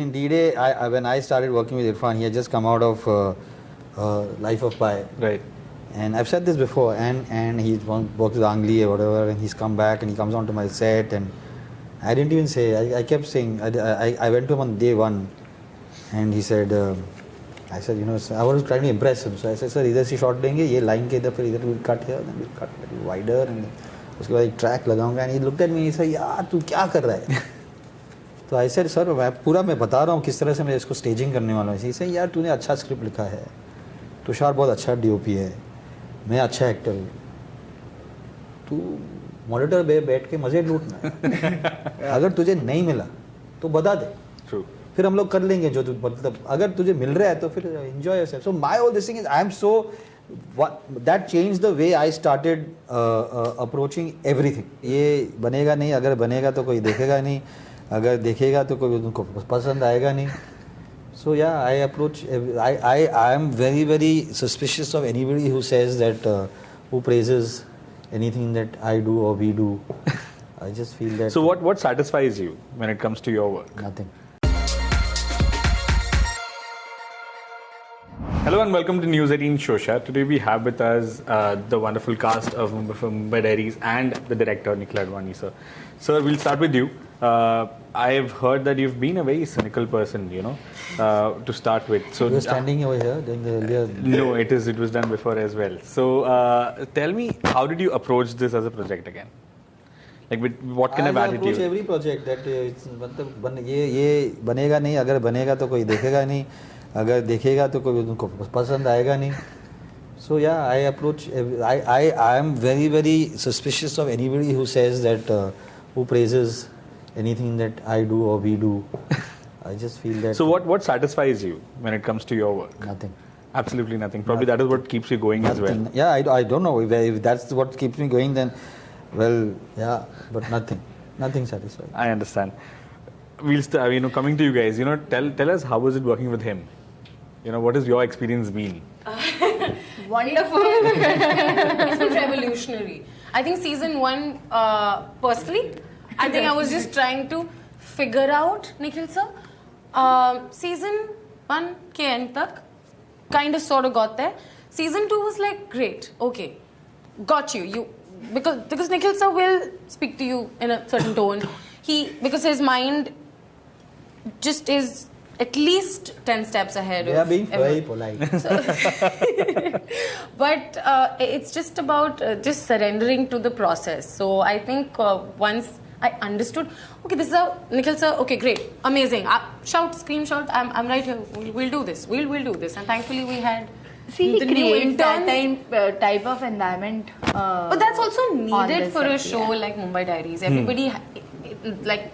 in D-Day, when I started working with Irfan, he had just come out of Life of Pi. Right. And I've said this before, and he's worked with Angli or whatever, and he's come back and he comes onto my set, and I didn't even say, I kept saying, I went to him on day one, and he said, I said, I was trying to impress him. So I said, sir, either se shot देंगे, ये line के इधर फिर इधर we'll cut here, then we'll cut a little wider, and उसके बाद एक track लगाऊंगा. And he looked at me, he said, यार तू क्या कर रहा है? तो I said, sir, मैं बता रहा हूँ किस तरह से मैं इसको staging करने वाला हूँ. He said, यार तूने अच्छा script लिखा है, तुषार बहुत अच्छा DOP है, मैं अच्छा एक्टर हूँ, तू मॉनिटर पे बैठ के मजे लूटना. अगर तुझे नहीं मिला तो बता दे. True. फिर हम लोग कर लेंगे जो मतलब अगर तुझे मिल रहा है तो फिर enjoy yourself. So my whole this thing is I am so that change the way I started approaching everything. ये बनेगा नहीं, अगर बनेगा तो कोई देखेगा नहीं, अगर देखेगा तो कोई उनको पसंद आएगा नहीं. So yeah, I approach. I am very very suspicious of anybody who says that who praises anything that I do or we do. I just feel that. So what satisfies you when it comes to your work? Nothing. Hello and welcome to News 18 Showsha. Today we have with us the wonderful cast of Mumbai Diaries and the director Nikkhil Advani, sir. Sir, we'll start with you. I've heard that you've been a very cynical person, to start with. So you're standing over here doing the earlier. No, it was done before as well. So tell me, how did you approach this as a project again? Like with what kind of attitude? I approach every project that मतलब ये बनेगा नहीं, अगर बनेगा तो कोई देखेगा नहीं, अगर देखेगा तो कोई उनको पसंद आएगा नहीं. So yeah, I approach. I am very very suspicious of anybody who says that who praises anything that I do or we do. I just feel that. So what satisfies you when it comes to your work? Nothing. Absolutely nothing. Probably that is what keeps you going as well. Yeah, I don't know if that's what keeps me going. Then, well, yeah, but nothing satisfies. I understand. We'll start. Coming to you guys. Tell us, how was it working with him? What has your experience been? Wonderful. It's been revolutionary. I think season 1, personally, I think I was just trying to figure out Nikhil sir. Season 1 ke end tak, kind of sort of got there. Season 2 was like, great, okay, got you. Because Nikhil sir will speak to you in a certain tone. Because his mind just is at least 10 steps ahead. They are being very polite. But it's just about just surrendering to the process. So I think once I understood, okay, this is how Nikhil sir, okay, great, amazing. Shout, scream, shout, I'm right here. We'll do this. We'll do this. And thankfully we had. See, he creates that type of environment. But that's also needed for a show like Mumbai Diaries. Everybody, like,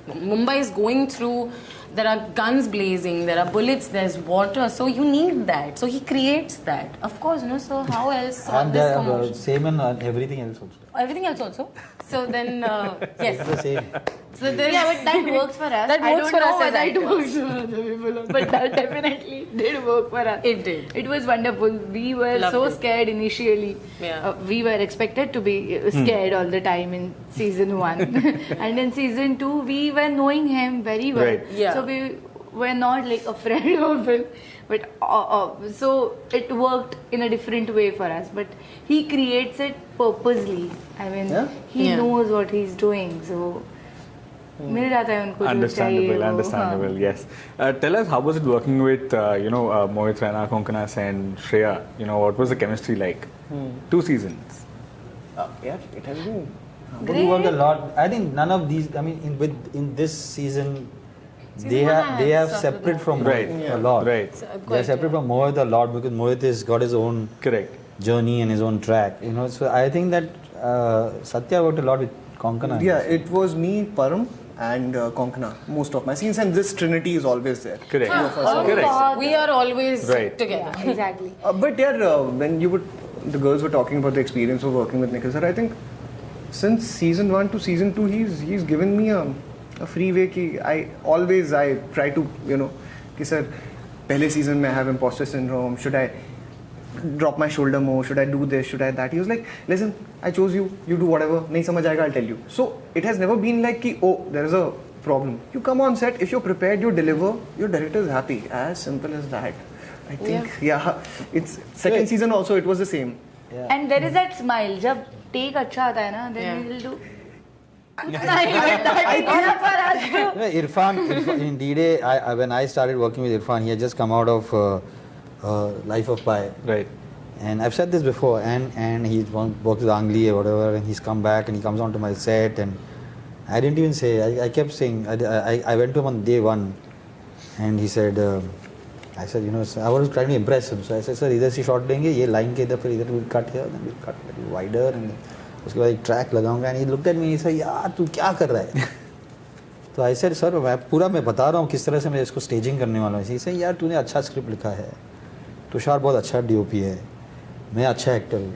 Mumbai is going through. There are guns blazing, there are bullets, there's water, so you need that. So he creates that. Of course, so how else? And there same and everything else also. Everything else also. So then, yes. It's the same. So then, yeah, but that works for us. That works for us as actors. It works for other people, but that definitely did work for us. It did. It was wonderful. We were so scared initially. Yeah. We were expected to be scared all the time in season 1. And in season 2, we were knowing him very well. Right. Yeah. So we were not like afraid of him. But so it worked in a different way for us. But he creates it purposely. I mean, he knows what he's doing. So मिल जाता है उनको जो चाहिए. Understandable. Yes. Tell us, how was it working with Mohit, Raina, Konkona, and Shreya? What was the chemistry like? 2 seasons. Yeah, it has been. We worked a lot. I think none of these. I mean, in this season. They have separate from Mohit a lot. Right. They are separate from Mohit a lot because Mohit has got his own journey and his own track. So I think that Satya worked a lot with Konkona. Yeah, it was me, Param, and Konkona most of my scenes, and this trinity is always there. Correct. Correct. We are always together. Yeah, exactly. But when the girls were talking about the experience of working with Nikhil sir, I think since season 1 to season 2, he's given me a free way ki I try to कि sir पहले season में I have imposter syndrome, should I drop my shoulder more, should I do this, should I that. He was like, listen, I chose you do whatever, नहीं समझ आएगा, I'll tell you. So it has never been like कि there is a problem. You come on set, if you're prepared, you deliver, your director is happy. As simple as that. I think, it's second season also, it was the same. Yeah. And there is that smile. जब take अच्छा आता है ना, then he will do. Smile, but that is enough for us to. Irfan in D-Day, when I started working with Irfan, he had just come out of Life of Pi. Right. And I've said this before, and he's worked with Angli or whatever, and he's come back and he comes onto my set, and I didn't even say, I kept saying, I went to him on day one, and he said, I said, I was trying to impress him. So I said, sir, इधर से shot देंगे, ये line के इधर फिर इधर we'll cut here, then we'll cut a little wider, and उसके बाद एक track लगाऊंगा. And he looked at me, he said, यार तू क्या कर रहा है? तो I said, sir, मैं बता रहा हूँ किस तरह से मैं इसको staging करने वाला हूँ. He said, यार तूने अच्छा script लिखा है, तुषार बहुत अच्छा DOP है, मैं अच्छा एक्टर हूँ,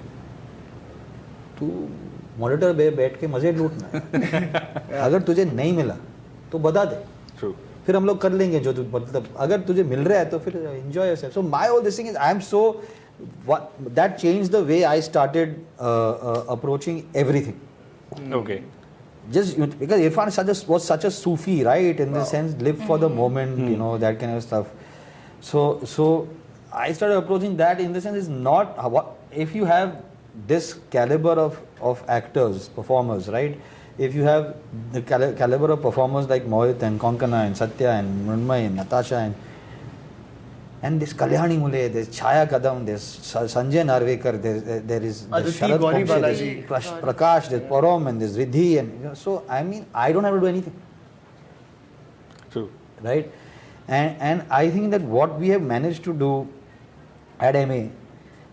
तू मॉनिटर पे बैठ के मजे लूटना है. अगर तुझे नहीं मिला तो बता दे. True. फिर हम लोग कर लेंगे जो मतलब अगर तुझे मिल रहा है तो फिर enjoy yourself. So my whole this thing is I am so that changed the way I started approaching everything. Okay. Just because Irfan was such a Sufi, right? In the sense, live for the moment, that kind of stuff. So I started approaching that in the sense is not if you have this caliber of actors, performers, right? If you have the caliber of performers like Mohit and Konkona and Satya and Mrunmayee and Natasha and this Kalyani Mule, there's Chaya Kadam, there's Sanjay Narvekar, there is Sharad Gauri Pomshe, Balaji. there's Prakash, there's Param, and there's Riddhi, and so I mean I don't have to do anything. True. Right? And I think that what we have managed to do at MA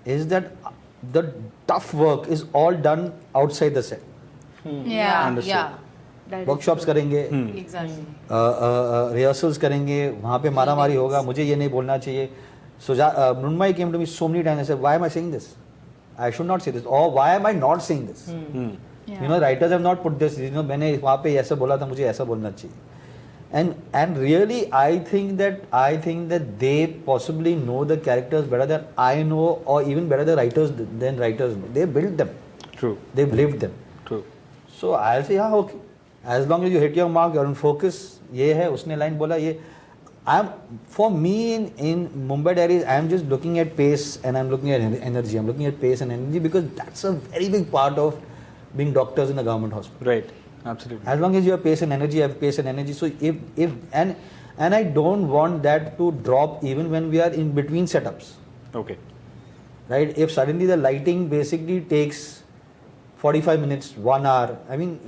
is that the tough work is all done outside the set. Yeah. Workshops करेंगे, Exactly. Rehearsals करेंगे, वहाँ पे मारामारी होगा, मुझे ये नहीं बोलना चाहिए. So Mrunmayee came to me so many times and said, why am I saying this? I should not say this. Or why am I not saying this? Writers have not put this. मैंने वहाँ पे ऐसा बोला था, मुझे ऐसा बोलना चाहिए. And really, I think that they possibly know the characters better than I know, or even better than writers know. They built them. True. They've lived them. True. So I'll say, okay. As long as you hit your mark, you're on focus. ये है, उसने line बोला ये. For me in Mumbai Diaries, I'm just looking at pace and I'm looking at energy. I'm looking at pace and energy because that's a very big part of being doctors in a government hospital. Right. Absolutely. As long as you have pace and energy, I have pace and energy. So and I don't want that to drop even when we are in between setups. Okay. Right? If suddenly the lighting basically takes 45 minutes, 1 hour, I mean,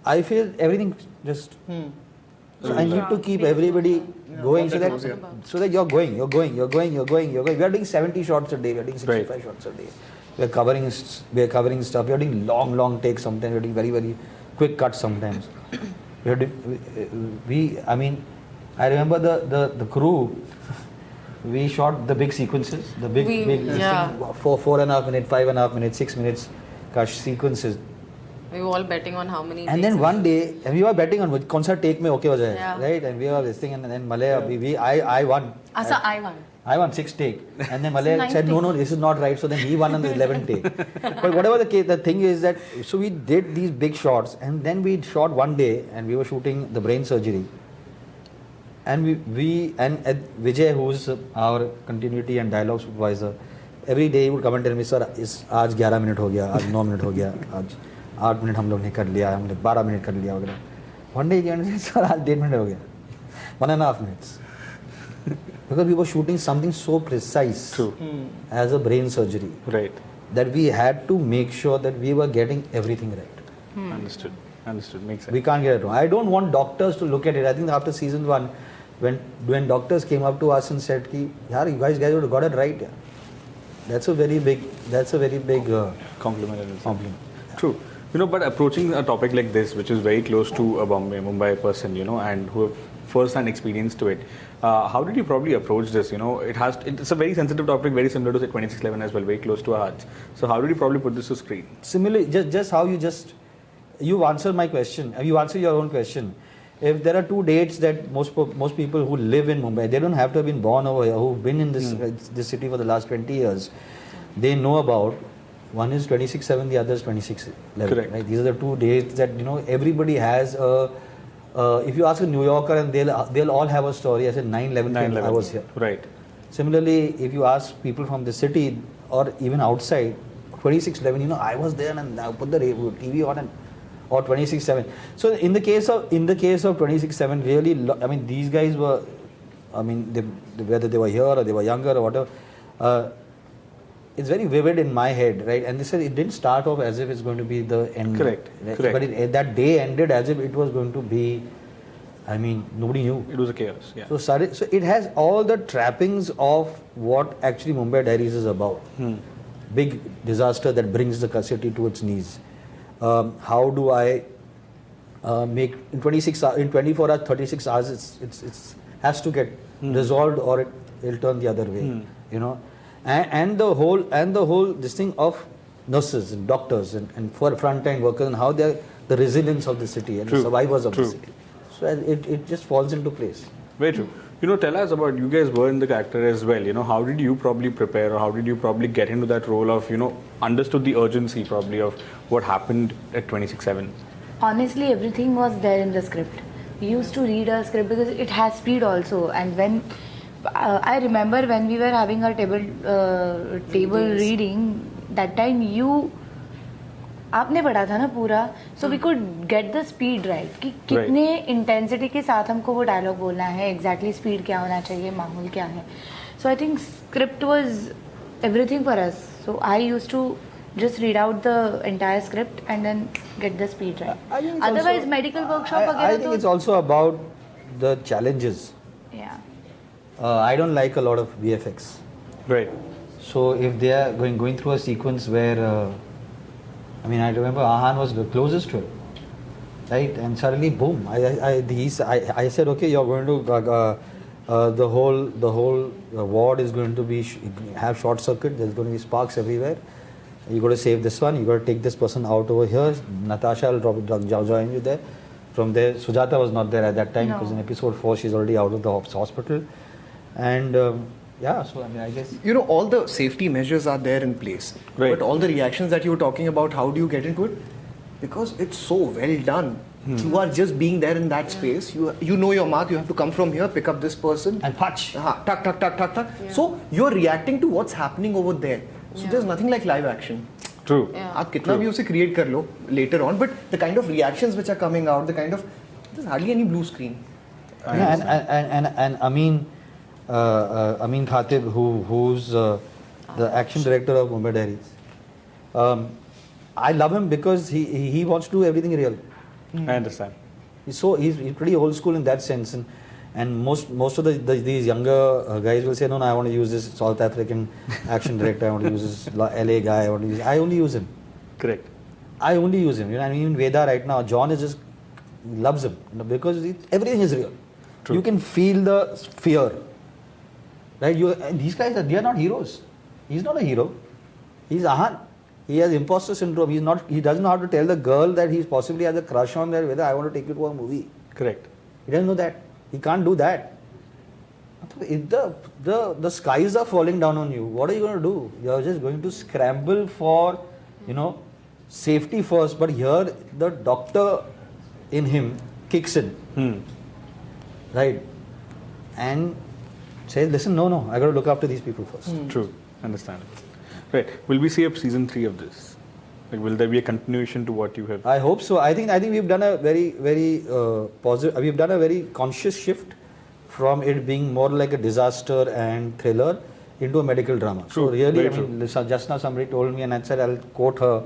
I feel everything just. So I need to keep everybody going so that you're going. We are doing 70 shots a day. We are doing 65 shots a day. We are covering stuff. We are doing long takes sometimes. We are doing very, very quick cuts sometimes. I remember the crew. We shot the big sequences, the big 4.5 minutes, 5.5 minutes, 6 minutes sequences. We were all betting on how many. And then one day, and we were betting on which concert take mein okay ho jaye, right? And we were this thing, and then Malay, I won. So I won. I won 6 take, and then Malay said, no, this is not right. So then he won on the 11th take. But whatever the case, the thing is that so we did these big shots, and then we shot one day, and we were shooting the brain surgery. And we Vijay, who's our continuity and dialogue supervisor, every day he would come and tell me, sir, आज 11 minute हो गया, आज 9 minute हो गया, आज 8 minute हम लोग ने कर लिया, हमने 12 minute कर लिया वगैरह. One day he came and said, sir, आज 1.5 minute हो गया, 1.5 minutes. Because we were shooting something so precise as a brain surgery, right, that we had to make sure that we were getting everything right. Understood, makes sense. We can't get it wrong. I don't want doctors to look at it. I think after season 1, when doctors came up to us and said, "Ki, yaar, you guys would have got it right." Yeah. That's a very big compliment. Yeah. True. But approaching a topic like this, which is very close to a Mumbai person, and who have first-hand experience to it, how did you probably approach this? It's a very sensitive topic, very similar to say 2611 as well, very close to our hearts. So how did you probably put this to screen? Similarly, just how you answered my question. You answered your own question. If there are 2 dates that most people who live in Mumbai, they don't have to have been born over here, who've been in this city for the last 20 years, they know about. One is 26/7, the other is 26/11. Correct. Right? These are the 2 dates that everybody has a if you ask a New Yorker and they'll all have a story. I said 9/11, I was here. Right. Similarly, if you ask people from the city or even outside, 26/11, you know, I was there and I put the TV on and or 26/7. So in the case of 26/7, really, I mean, these guys were, I mean, whether they were here or they were younger or whatever, it's very vivid in my head, right? And they said it didn't start off as if it's going to be the end. Correct. Right? Correct. But that day ended as if it was going to be, I mean, nobody knew. It was a chaos. Yeah. So it has all the trappings of what actually Mumbai Diaries is about. Big disaster that brings the city to its knees. How do I make in 24 hours, 36 hours? It's has to get resolved, or it'll turn the other way. You know, and the whole this thing of nurses and doctors and for frontline workers and how they're the resilience of the city and the survivors of the city. So it just falls into place. Very true. You know, tell us about, you guys were in the character as well. You know, how did you probably prepare, or how did you probably get into that role of, you know, understood the urgency probably of what happened at 26/7? Honestly, everything was there in the script. We used to read a script because it has speed also. And when I remember when we were having our table reading, that time आपने पढ़ा था ना पूरा, so we could get the speed right कि कितने intensity के साथ हमको वो dialogue बोलना है, exactly speed क्या होना चाहिए, माहौल क्या है. So I think script was everything for us. So I used to just read out the entire script and then get the speed right. Otherwise also, medical workshop I think it's also about the challenges. Yeah. I don't like a lot of VFX. Right. So if they are going through a sequence where I mean, I remember Ahan was the closest to it, right? And suddenly, boom! I said, okay, you're going to the whole ward is going to be have short circuit. There's going to be sparks everywhere. You got to save this one. You got to take this person out over here. Natasha will join you there. From there, Sujata was not there at that time because in episode 4 she's already out of the hospital, and. Yeah, so I mean, I guess... You know, all the safety measures are there in place. Right. But all the reactions that you were talking about, how do you get into it? Because it's so well done. You are just being there in that space. You know your mark. You have to come from here, pick up this person. And punch. Tuck, tuck, tuck, tuck, tuck. Yeah. So you're reacting to what's happening over there. So there's nothing like live action. True. आप कितना भी उसे create कर लो later on, but the kind of reactions which are coming out, there's hardly any blue screen. And Amin Khatib, who's the action director of Mumbai Diaries. I love him because he wants to do everything real. I understand. He's pretty old school in that sense, and most of these younger guys will say, no, I want to use this South African action director. I want to use this LA guy. I only use him. Correct. I only use him. You know, I mean, even Veda right now, John loves him, you know, because everything is real. True. You can feel the fear. Right? These guys they are not heroes. He's not a hero. He's Ahan. He has imposter syndrome. He doesn't know how to tell the girl that he possibly has a crush on her, whether I want to take you to a movie. Correct. He doesn't know that. He can't do that. If the skies are falling down on you, what are you going to do? You're just going to scramble for, safety first. But here the doctor in him kicks in. Right? And says, listen, no, I got to look after these people first. True. Understand. Right. Will we see a season 3 of this? Like, will there be a continuation to what you have? I hope so. I think we've done a very, very positive. We've done a very conscious shift from it being more like a disaster and thriller into a medical drama. True. So really, Very just now somebody told me, and I said I'll quote her.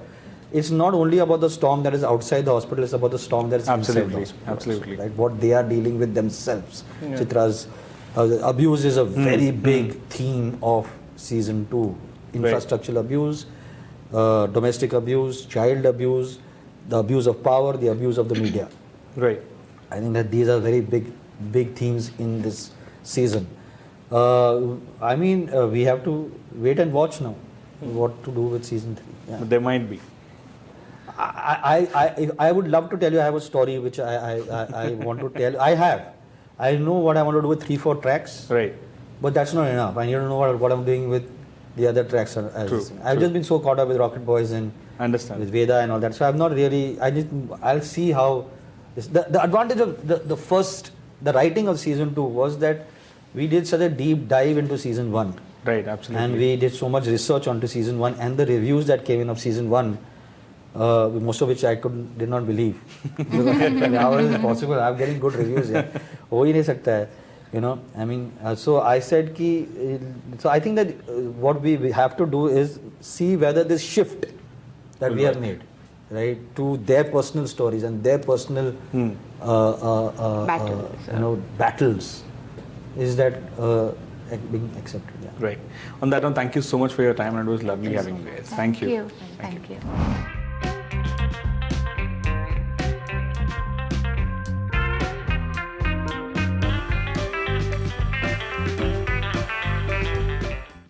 It's not only about the storm that is outside the hospital; it's about the storm that is inside the hospital. Absolutely. Right? What they are dealing with themselves. Yeah. Chitra's abuse is a very big theme of season 2. Infrastructural abuse, domestic abuse, child abuse, the abuse of power, the abuse of the media. Right. I think that these are very big themes in this season. We have to wait and watch now what to do with season 3. Yeah. But there might be. I would love to tell you I have a story which I want to tell. I know what I want to do with 3-4 tracks. Right. But that's not enough. I need to know what I'm doing with the other tracks. I've just been so caught up with Rocket Boys and understand with Veda and all that. So I'm not really. I'll see how The advantage of the writing of season 2 was that we did such a deep dive into season 1. Right, absolutely. And we did so much research onto season 1, and the reviews that came in of season 1, most of which I did not believe. How is it possible? I'm getting good reviews here. हो ही नहीं सकता है, you know. I mean, so I said so I think that what we have to do is see whether this shift that we have made, right, to their personal stories and their personal battles, is that being accepted. Yeah. Right. On that note, thank you so much for your time, and it was lovely having you guys. Thank you.